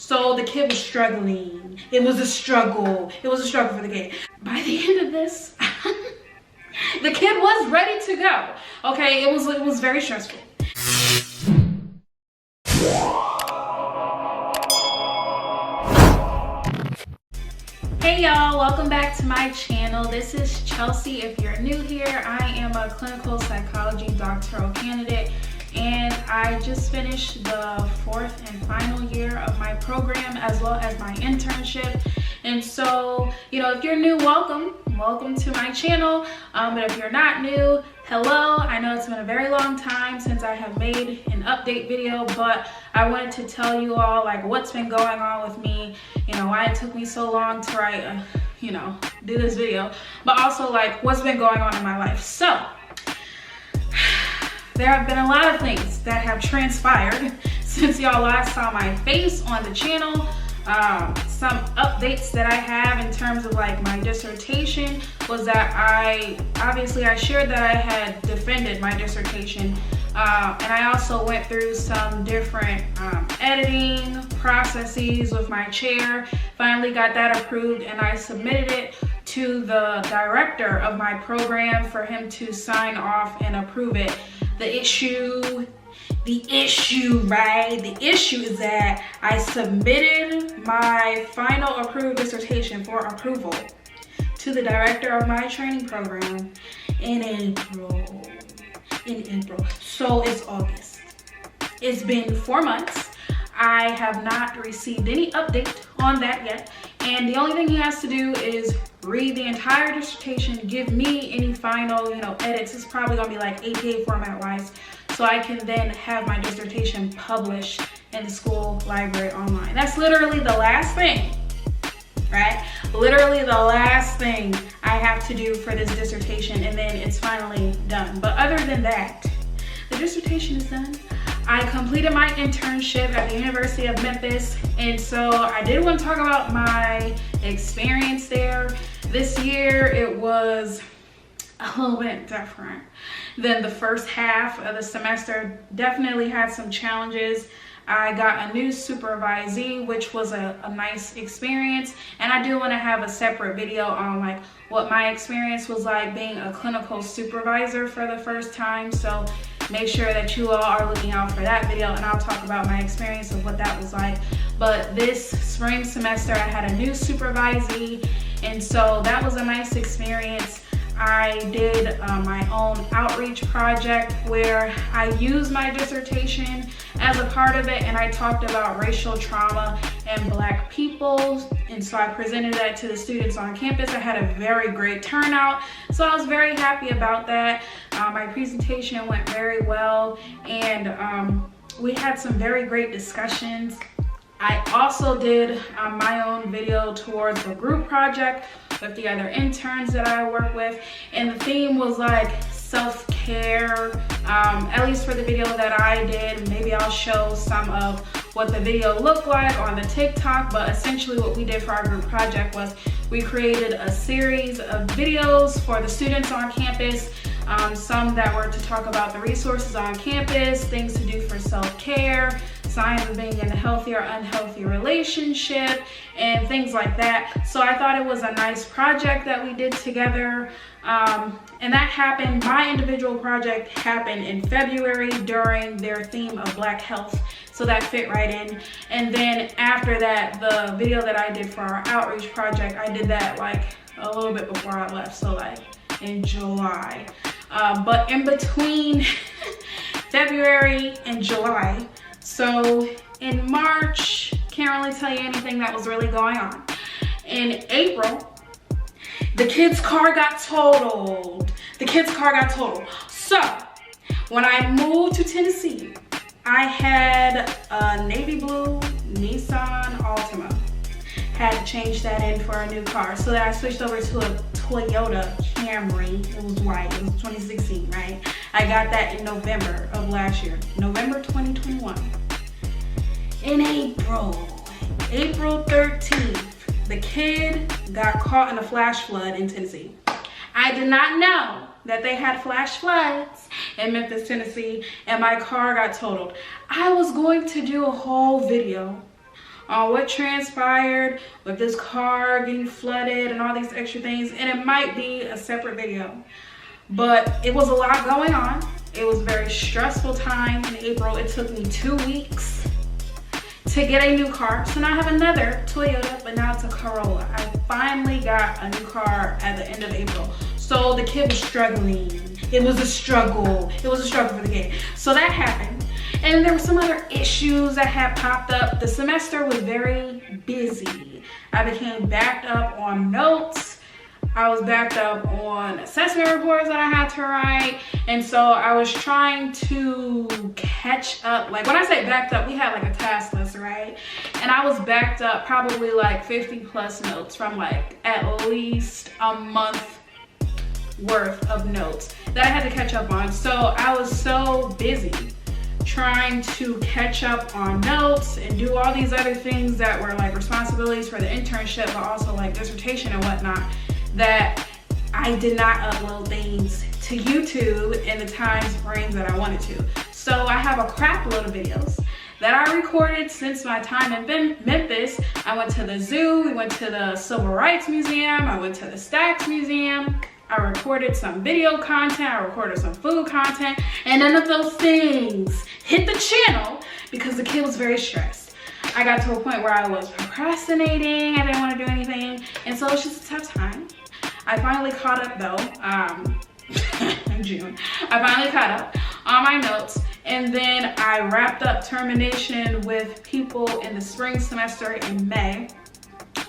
So the kid was struggling. It was a struggle. It was a struggle for the kid. By the end of this, the kid was ready to go. Okay, it was very stressful. Hey y'all, welcome back to my channel. This is Chelsea. If you're new here, I am a clinical psychology doctoral candidate, and I just finished the 4th and final year of my program as well as my internship. And so, if you're new, welcome to my channel. But if you're not new, hello. I know it's been a very long time since I have made an update video, but I wanted to tell you all what's been going on with me, why it took me so long to write do this video, but also what's been going on in my life. So there have been a lot of things that have transpired since y'all last saw my face on the channel. Some updates that I have in terms of my dissertation was that I shared that I had defended my dissertation, and I also went through some different editing processes with my chair. Finally got that approved, and I submitted it to the director of my program for him to sign off and approve it. The issue is that I submitted my final approved dissertation for approval to the director of my training program in April. So it's August. It's been 4 months. I have not received any update on that yet, and the only thing he has to do is read the entire dissertation, give me any final edits. It's probably gonna be APA format wise, so I can then have my dissertation published in the school library online. That's literally the last thing, right? Literally the last thing I have to do for this dissertation, and then it's finally done. But other than that, the dissertation is done. I completed my internship at the University of Memphis, and so I did want to talk about my experience there. This year it was a little bit different than the first half of the semester. Definitely had some challenges. I got a new supervisee, which was a nice experience, and I do want to have a separate video on what my experience was like being a clinical supervisor for the first time. So make sure that you all are looking out for that video, and I'll talk about my experience of what that was like. But this spring semester I had a new supervisee, and so that was a nice experience. I did my own outreach project where I used my dissertation as a part of it, and I talked about racial trauma and Black people, and so I presented that to the students on campus. I had a very great turnout, so I was very happy about that. My presentation went very well, and we had some very great discussions. I also did my own video towards the group project with the other interns that I work with, and the theme was self-care, at least for the video that I did. Maybe I'll show some of what the video looked like on the TikTok, but essentially what we did for our group project was we created a series of videos for the students on campus, some that were to talk about the resources on campus, things to do for self-care, signs of being in a healthy or unhealthy relationship, and things like that. So I thought it was a nice project that we did together, and that happened. My individual project happened in February during their theme of Black health, so that fit right in. And then after that, the video that I did for our outreach project, I did that a little bit before I left, so in July. But in between February and July, so in March, can't really tell you anything that was really going on. In April, the kid's car got totaled. So when I moved to Tennessee, I had a navy blue Nissan Altima. Had to change that in for a new car. So then I switched over to a Toyota Camry. It was white. It was 2016, right? I got that in November of last year, November 2021. In April 13th, the kid got caught in a flash flood in Tennessee. I did not know that they had flash floods in Memphis, Tennessee, and my car got totaled. I was going to do a whole video on what transpired with this car getting flooded and all these extra things, and it might be a separate video. But it was a lot going on. It was a very stressful time in April. It took me 2 weeks to get a new car. So now I have another Toyota, but now it's a Corolla. I finally got a new car at the end of April. So the kid was struggling. It was a struggle. It was a struggle for the kid. So that happened. And there were some other issues that had popped up. The semester was very busy. I became backed up on notes. I was backed up on assessment reports that I had to write. And so I was trying to catch up. Like when I say backed up, we had like a task list, right? And I was backed up probably like 50 plus notes from like at least a month worth of notes that I had to catch up on. So I was so busy trying to catch up on notes and do all these other things that were like responsibilities for the internship, but also like dissertation and whatnot, that I did not upload things to YouTube in the time frames that I wanted to. So I have a crap load of videos that I recorded since my time in Memphis. I went to the zoo, we went to the Civil Rights Museum, I went to the Stacks Museum, I recorded some video content, I recorded some food content, and none of those things hit the channel because the kid was very stressed. I got to a point where I was procrastinating, I didn't want to do anything, and so it was just a tough time. I finally caught up though, in June. I finally caught up on my notes, and then I wrapped up termination with people in the spring semester in May,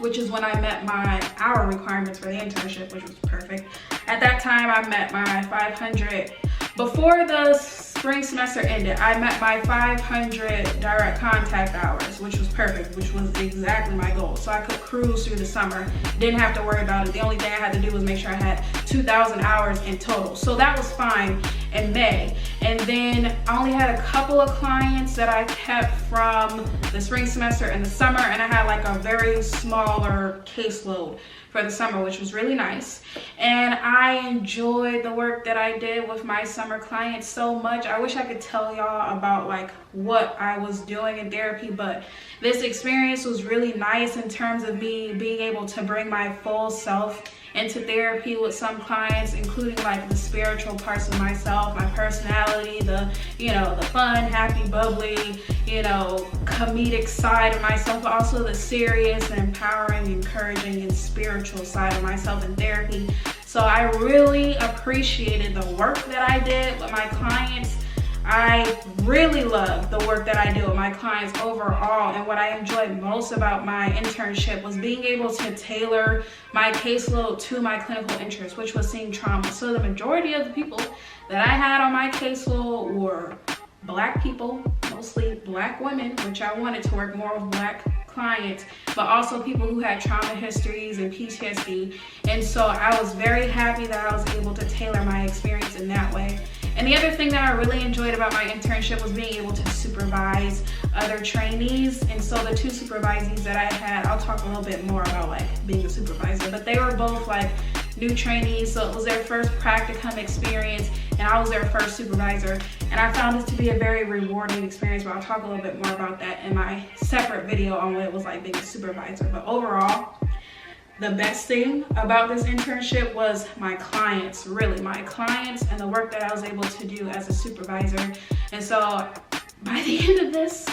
which is when I met my hour requirements for the internship, which was perfect. At that time, I met my 500, before the spring semester ended, I met my 500 direct contact hours, which was perfect, which was exactly my goal. So I could cruise through the summer, didn't have to worry about it. The only thing I had to do was make sure I had 2,000 hours in total. So that was fine in May. And then I only had a couple of clients that I kept from the spring semester and the summer, and I had like a very smaller caseload for the summer, which was really nice. And I enjoyed the work that I did with my summer clients so much. I wish I could tell y'all about like what I was doing in therapy, but this experience was really nice in terms of me being able to bring my full self into therapy with some clients, including like the spiritual parts of myself, my personality, the, you know, the fun, happy, bubbly, you know, comedic side of myself, but also the serious and empowering, encouraging, and spiritual side of myself in therapy. So I really appreciated the work that I did with my clients. I really love the work that I do with my clients overall, and what I enjoyed most about my internship was being able to tailor my caseload to my clinical interest, which was seeing trauma. So the majority of the people that I had on my caseload were Black people, mostly Black women, which I wanted to work more with Black clients, but also people who had trauma histories and PTSD. And so I was very happy that I was able to tailor my experience in that way. And the other thing that I really enjoyed about my internship was being able to supervise other trainees. And so the two supervisees that I had, I'll talk a little bit more about like being a supervisor, but they were both like new trainees. So it was their first practicum experience and I was their first supervisor. And I found it to be a very rewarding experience, but I'll talk a little bit more about that in my separate video on what it was like being a supervisor. But overall, the best thing about this internship was my clients, really my clients, and the work that I was able to do as a supervisor. And so by the end of this,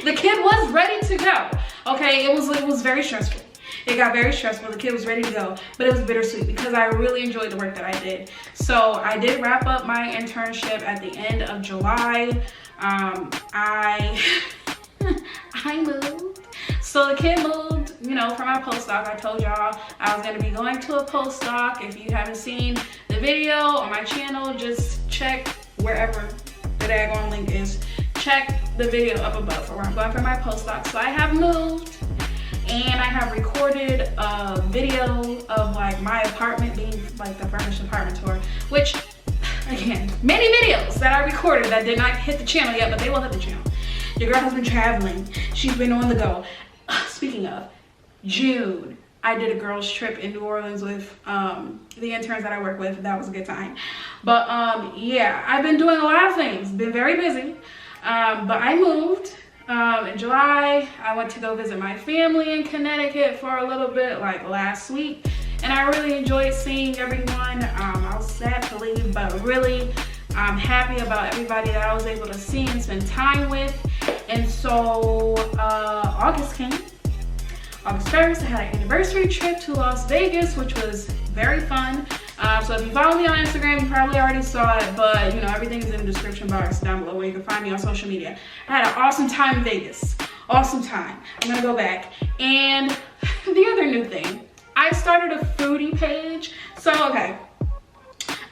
the kid was ready to go. Okay, it was very stressful. It got very stressful. The kid was ready to go, but it was bittersweet because I really enjoyed the work that I did. So I did wrap up my internship at the end of July. I moved. So the kid moved, you know, for my postdoc. I told y'all I was gonna be going to a postdoc. If you haven't seen the video on my channel, just check wherever the daggone link is. Check the video up above for where I'm going for my postdoc. So I have moved, and I have recorded a video of like my apartment being like the furnished apartment tour, which again, many videos that I recorded that did not hit the channel yet, but they will hit the channel. Your girl has been traveling. She's been on the go. Speaking of, June, I did a girls trip in New Orleans with the interns that I work with. That was a good time. But yeah, I've been doing a lot of things, been very busy. But I moved. In July, I went to go visit my family in Connecticut for a little bit, like last week, and I really enjoyed seeing everyone. I was sad to leave, but really I'm happy about everybody that I was able to see and spend time with. And so August came. August 1st, I had an anniversary trip to Las Vegas, which was very fun. So if you follow me on Instagram, you probably already saw it, but you know, everything is in the description box down below where you can find me on social media. I had an awesome time in Vegas. Awesome time. I'm gonna go back. And the other new thing, I started a foodie page. So, okay,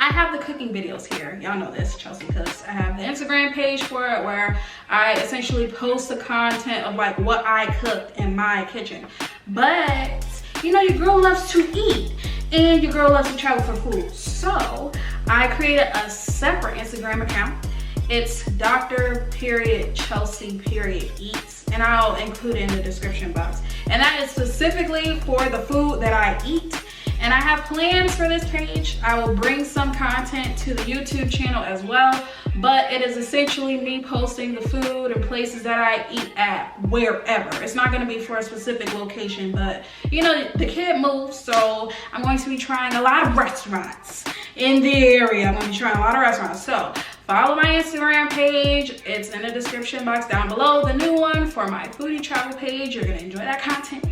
I have the cooking videos here. Y'all know this, Chelsea Cooks. I have the Instagram page for it where I essentially post the content of like what I cooked in my kitchen. But, you know, your girl loves to eat. And your girl loves to travel for food. So I created a separate Instagram account. It's Dr.Chelsea.Eats, and I'll include it in the description box. And that is specifically for the food that I eat. And I have plans for this page. I will bring some content to the YouTube channel as well, but it is essentially me posting the food and places that I eat at wherever. It's not gonna be for a specific location, but you know, the kid moves, so I'm going to be trying a lot of restaurants in the area. I'm gonna be trying a lot of restaurants. So follow my Instagram page. It's in the description box down below. The new one for my foodie travel page. You're gonna enjoy that content.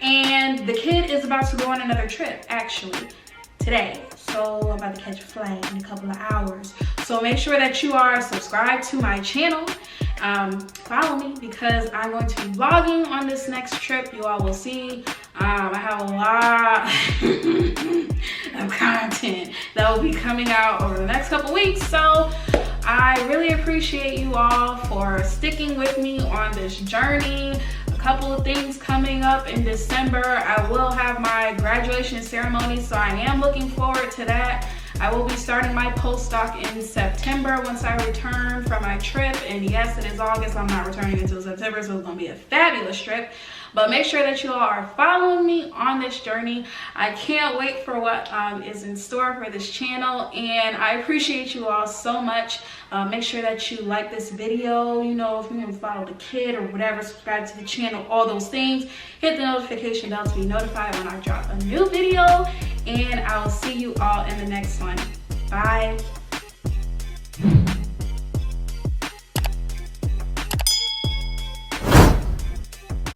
And the kid is about to go on another trip, actually, today. So I'm about to catch a flight in a couple of hours. So make sure that you are subscribed to my channel. Follow me because I'm going to be vlogging on this next trip. You all will see. I have a lot of content that will be coming out over the next couple weeks. So I really appreciate you all for sticking with me on this journey. Couple of things coming up in December. I will have my graduation ceremony, so I am looking forward to that. I will be starting my postdoc in September once I return from my trip. And yes, it is August. I'm not returning until September, so it's gonna be a fabulous trip. But make sure that you all are following me on this journey. I can't wait for what is in store for this channel, and I appreciate you all so much. Make sure that you like this video. You know, if you want to follow the kid or whatever, subscribe to the channel, all those things. Hit the notification bell to be notified when I drop a new video, and I will see you all in the next one. Bye.